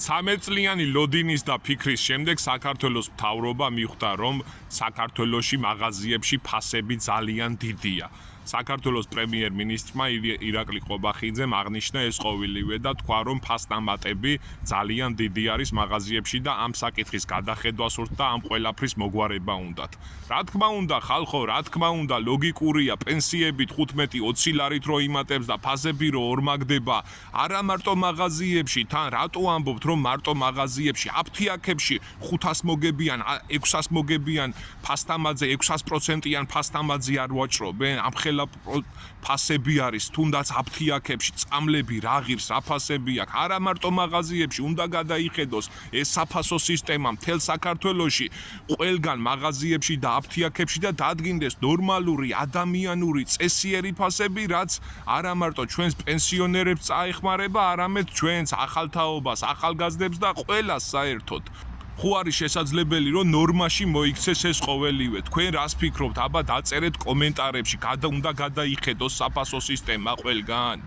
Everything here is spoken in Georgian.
13 ლოდინის და ფიქრის შემდეგ საქართველოს მთავრობა მიხვდა, რომ საქართველოში მაღაზიებში ფასები ძალიან დიდია. საქართველოს პრემიერ-მინისტრმა ირაკლი ყობახიძემ აღნიშნა ეს ყოველივე და თქვა, რომ ფასტამატები ძალიან დიდი არის მაღაზიებში და ამ საკითხის გადახედვა სურთ და ამ ყველაფრის მოგვარება უნდათ. Რა თქმა უნდა, ხალხო, რა თქმა უნდა, ლოგიკურია, პენსიებით 15-20 ლარით რო იმატებს და ფასები რო ორმაგდება, არა მარტო მაღაზიებში, თან რატო ამბობთ, რომ მარტო მაღაზიებში, აფთიაქებში 500 მოგებიან, 600 მოგებიან ფასტამატზე, 600%-იან ფასტამატზე არ ვაჭრობენ, ამხელა ფასები არის, თუნდაც აფთიაქებში, წამლები, რა ღირს, რა ფასები აქვს, არა მარტო მაღაზიებში, უნდა გადაიხედოს ეს საფასო სისტემა მთელ საქართველოში, ყველგან მაღაზიებში და აფთიაქებში და დადგინდეს ნორმალური, ადამიანური, წესიერი ფასები, რაც არა მარტო ჩვენს პენსიონერებს წაეხმარება, არამედ ჩვენს ახალთაობას, ახალგაზრდებს და ყველას საერთოდ. Ხო არის შესაძლებელი, რომ ნორმაში მოიქცეს ეს ყოველივე. თქვენ რას ფიქრობთ? აბა დაწერეთ კომენტარებში, უნდა გადაიხედოს საფასო სისტემა ყველგან.